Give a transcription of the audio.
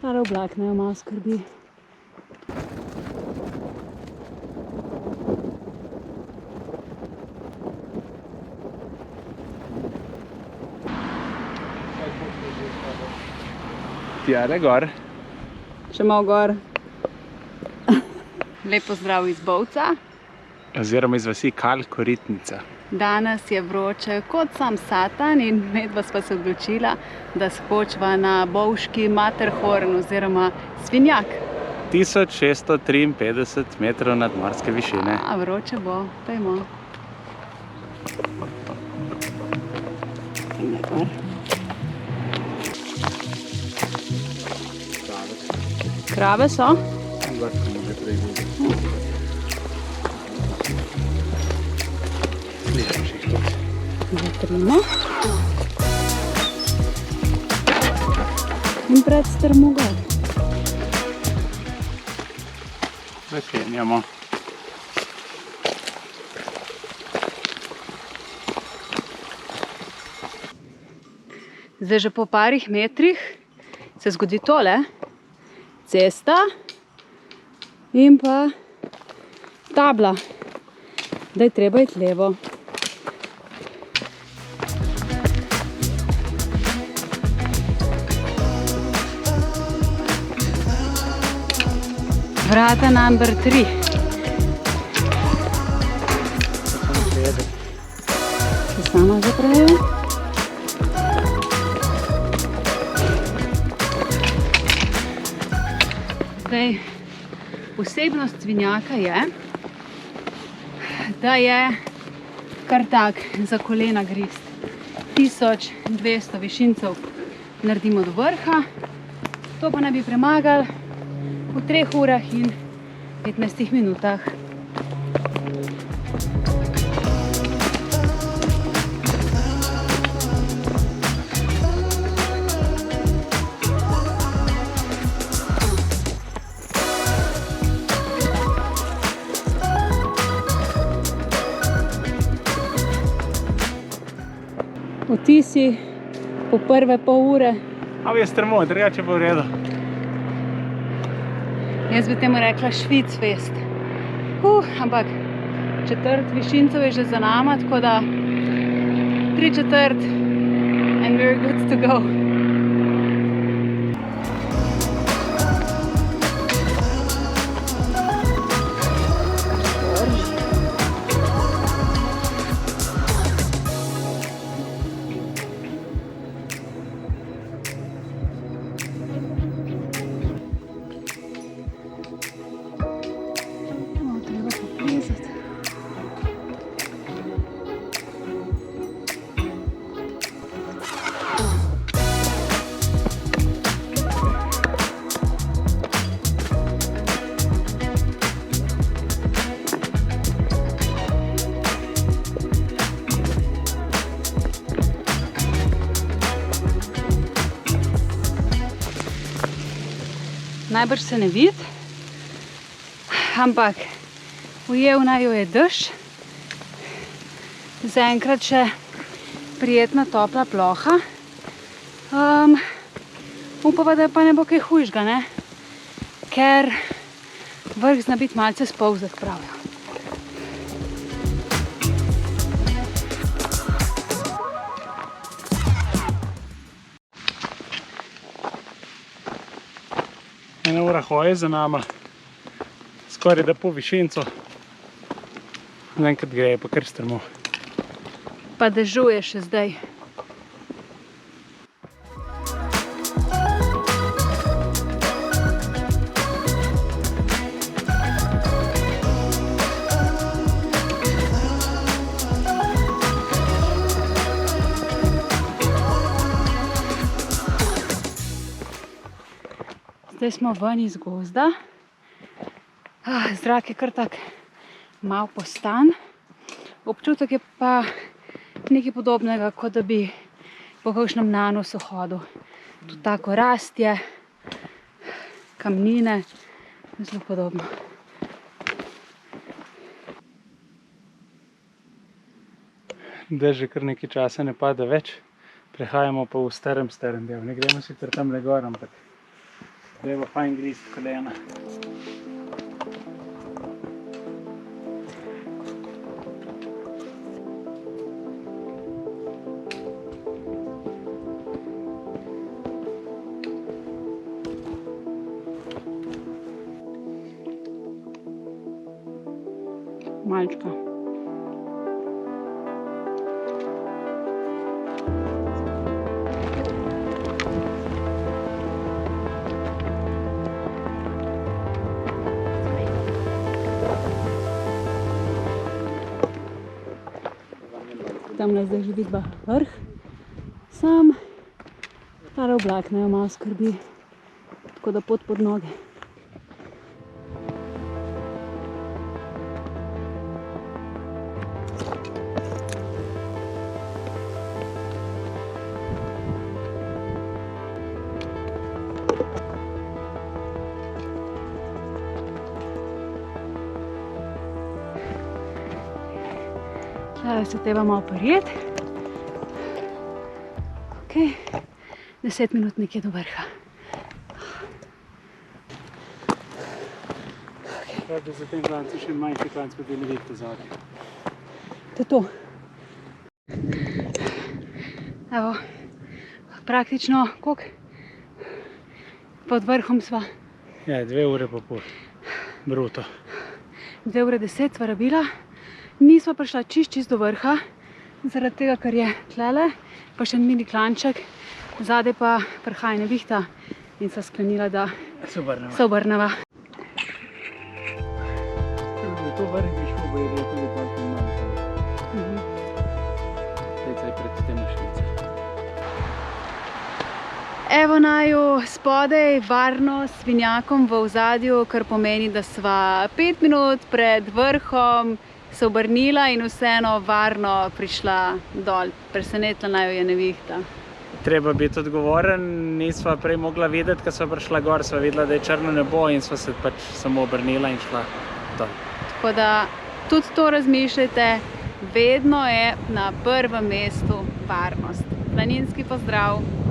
Tale oblak naj jo malo skrbi. Tjale gor. Še malo gor. Lep pozdrav iz Bovca. Oziroma iz vasi Kal Koritnica. Danes je vroče kot sam Satan in medva sva se odločila, da skočiva na bovški Matterhorn oziroma Svinjak. 1653 metrov nadmorske višine. A vroče bo, pojmo. Krave so? Vetrimo. In pred strmo gor. Zakenjamo. Zdaj že po parih metrih se zgodi tole. Cesta in pa tabla, da je treba iti levo. Vrata number 3. Se sama zaprejo. Zdaj, posebnost Svinjaka je, da je kar tak za kolena grist. 1200 višincev naredimo do vrha, to pa naj bi premagali v 3 urah in 15 minutah. Vtisi po prve pol ure. Malo je strmo, drugače pa v redu. Jaz bi temu rekla Švicfest. Ampak četrt višincev je že za nama, tako da 3/4 and we're good to go. Najbrž se ne vidi, ampak ujel naj jo je dež. Zaenkrat še prijetna topla ploha. Upava, da pa ne bo kaj hujšega, ne? Ker vrh zna biti malce spolzek, pravijo. Ena ura hoje za nama, skoraj da po višincu. Enkrat gre pa kar strmo. Pa dežuje še zdaj. Zdaj smo ven iz gozda. Zrak je kar tak malo postan. Občutek je pa nekaj podobnega, kot da bi po kakšnem nanosu hodil. Tu tako rastje, kamnine, zelo podobno. Dež že kar nekaj časa ne pada več. Prehajamo pa v starem del. Ne gremo sicer tam le gor, ampak Treba fajn grist kolena. Malčka. Tamle zdaj že vidva vrh. Sam tale oblak naj jo malo skrbi, tako da pot pod noge. Zdaj se treba malo prijeti. Ok, 10 minut nekje do vrha. Da za tem klancu še manjši klanc pa bi ne vidite zadnje. To je to. Evo, praktično, koliko? Pod vrhom sva. Ja, 2 ure pa pol. Bruto. 2 ure 10 sva rabila. Nisva prišla čist do vrha, zaradi tega, ker je tlele pa še en mini klanček, zadaj pa prhaja nevihta in sva sklenila, da se obrneva. To vrh bi šlo, bo je tudi kvalitno manj. Zdaj pred tem Švica. Evo naju spodaj, varno, s svinjakom v ozadju, kar pomeni, da sva 5 minut pred vrhom se obrnila in vseeno varno prišla dol. Presenetila naju je nevihta. Treba biti odgovoren, nisva prej mogla videti, ko sva prišla gor, sva videla, da je črno nebo in sva se pač samo obrnila in šla dol. Tako da tudi to razmišljajte, vedno je na prvem mestu varnost. Planinski pozdrav!